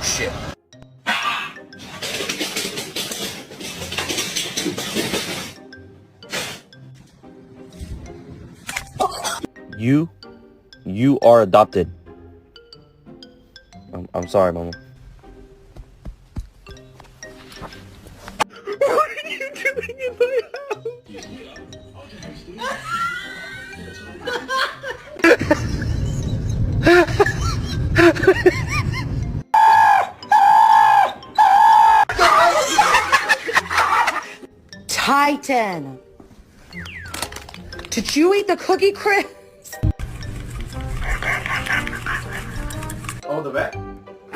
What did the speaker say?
shit. You are adopted. I'm sorry, Mama. What are you doing in my Titan! Did you eat the Cookie Crisp? Oh, the vet?